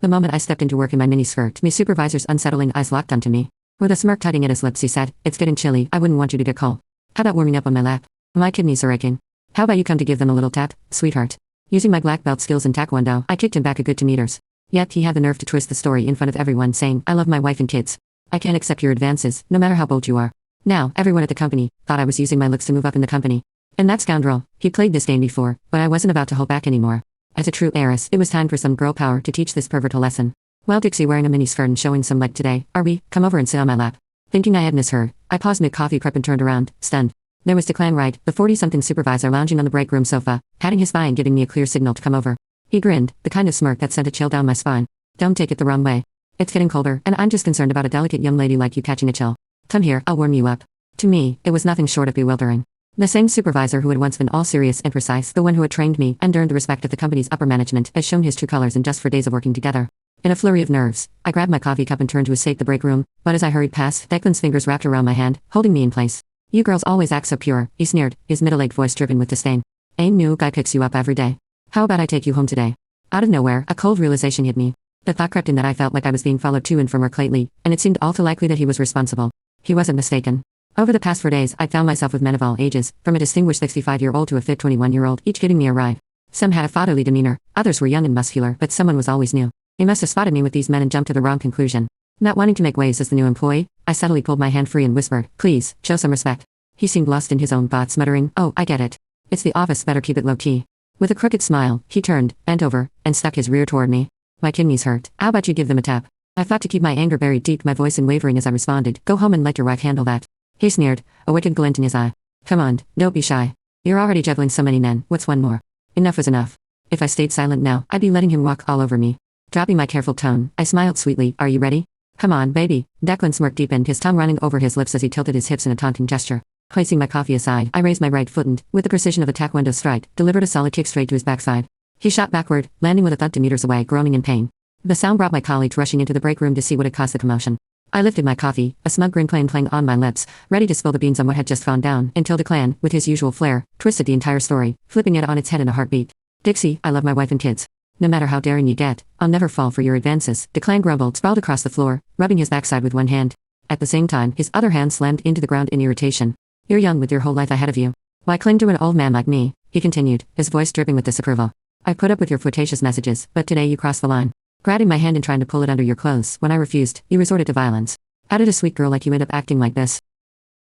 The moment I stepped into work in my miniskirt, my supervisor's unsettling eyes locked onto me. With a smirk tugging at his lips, he said, "It's getting chilly, I wouldn't want you to get cold. How about warming up on my lap? My kidneys are aching. How about you come to give them a little tap, sweetheart?" Using my black belt skills in taekwondo, I kicked him back a good 2 meters. Yet he had the nerve to twist the story in front of everyone, saying, "I love my wife and kids. I can't accept your advances, no matter how bold you are." Now, everyone at the company thought I was using my looks to move up in the company. And that scoundrel, he played disdain before, but I wasn't about to hold back anymore. As a true heiress, it was time for some girl power to teach this pervert a lesson. "Well, Dixie, wearing a miniskirt and showing some leg today, are we? Come over and sit on my lap." Thinking I had misheard, I paused mid-coffee prep and turned around, stunned. There was Declan Wright, the 40-something supervisor lounging on the break room sofa, patting his thigh and giving me a clear signal to come over. He grinned, the kind of smirk that sent a chill down my spine. "Don't take it the wrong way. It's getting colder, and I'm just concerned about a delicate young lady like you catching a chill. Come here, I'll warm you up." To me, it was nothing short of bewildering. The same supervisor who had once been all serious and precise, the one who had trained me and earned the respect of the company's upper management, has shown his true colors in just 4 days of working together. In a flurry of nerves, I grabbed my coffee cup and turned to escape the break room, but as I hurried past, Declan's fingers wrapped around my hand, holding me in place. "You girls always act so pure," he sneered, his middle-aged voice driven with disdain. "Ain't new guy picks you up every day. How about I take you home today?" Out of nowhere, a cold realization hit me. The thought crept in that I felt like I was being followed to and from work lately, and it seemed all too likely that he was responsible. He wasn't mistaken. Over the past 4 days, I'd found myself with men of all ages, from a distinguished 65-year-old to a fit 21-year-old, each giving me a ride. Some had a fatherly demeanor, others were young and muscular, but someone was always new. He must have spotted me with these men and jumped to the wrong conclusion. Not wanting to make waves as the new employee, I subtly pulled my hand free and whispered, "Please, show some respect." He seemed lost in his own thoughts, muttering, "Oh, I get it. It's the office, better keep it low-key." With a crooked smile, he turned, bent over, and stuck his rear toward me. "My kidneys hurt. How about you give them a tap?" I fought to keep my anger buried deep, my voice unwavering as I responded, "Go home and let your wife handle that." He sneered, a wicked glint in his eye. "Come on, don't be shy. You're already juggling so many men, what's one more?" Enough was enough. If I stayed silent now, I'd be letting him walk all over me. Dropping my careful tone, I smiled sweetly, "Are you ready?" "Come on, baby." Declan's smirk deepened, his tongue running over his lips as he tilted his hips in a taunting gesture. Placing my coffee aside, I raised my right foot and, with the precision of a taekwondo strike, delivered a solid kick straight to his backside. He shot backward, landing with a thud 2 meters away, groaning in pain. The sound brought my colleagues rushing into the break room to see what had caused the commotion. I lifted my coffee, a smug grin playing on my lips, ready to spill the beans on what had just gone down, until Declan, with his usual flair, twisted the entire story, flipping it on its head in a heartbeat. "Dixie, I love my wife and kids. No matter how daring you get, I'll never fall for your advances," Declan grumbled, sprawled across the floor, rubbing his backside with one hand. At the same time, his other hand slammed into the ground in irritation. "You're young with your whole life ahead of you. Why cling to an old man like me?" he continued, his voice dripping with disapproval. "I put up with your flirtatious messages, but today you crossed the line. Grabbing my hand and trying to pull it under your clothes. When I refused, you resorted to violence. How did a sweet girl like you end up acting like this?"